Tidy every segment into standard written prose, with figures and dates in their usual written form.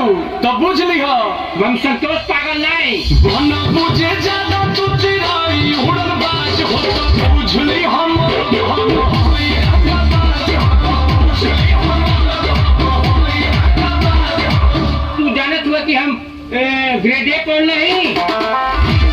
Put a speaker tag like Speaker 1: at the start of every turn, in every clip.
Speaker 1: तो बुझ लिह हम संतोष पागल नहीं बन बुझे ज्यादा तू चिराई उड़न बाज हो तो बुझ ली हम तू जानत हुआ कि हम ग्रेड ए पढ़ नहीं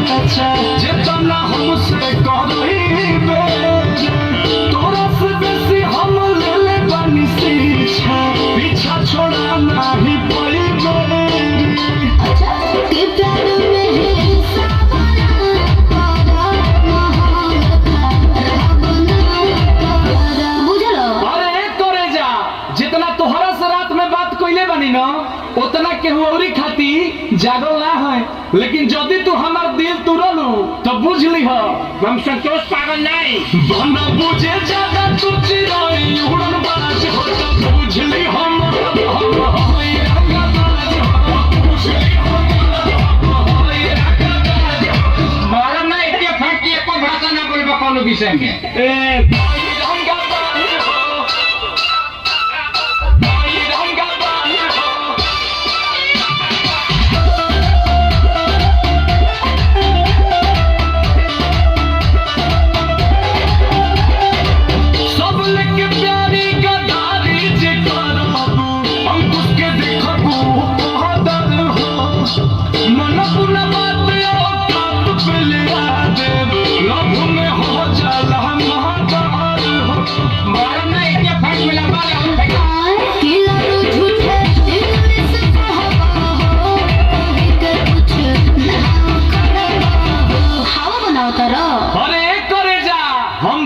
Speaker 1: जितना हमसे तोरा से बेसी हम ले ले बनी सीछा पीछा छोड़ा नहीं पड़ी अरे करे जा जितना तोहरा से रात में बात कोइले बनी ना उतना केहू औरी खाती जागल ना है लेकिन जदि तू हमार दिल तुरलू तो बुझ लिह हम संतोष पागल नहीं बन बुझे ज्यादा तू चिराई उड़न बाज हो तो बुझ ली हम मालूम ना इतने फट के एको भाषा ना बोलबा कोनो विषय में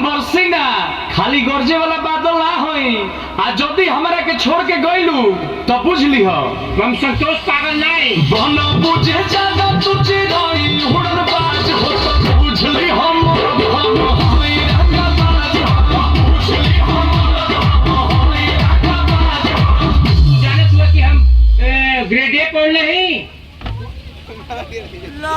Speaker 1: खाली गरजे वाला बादल ना होई आ जदी हमरा के छोड़ के गइलू तो बुझ लिह हम संतोष पागल नहीं बन बुझे ज्यादा तू चिराई उड़न बाज हो तो बुझ ली हम जानत हुआ कि हम ग्रेड ए पढ़ नहीं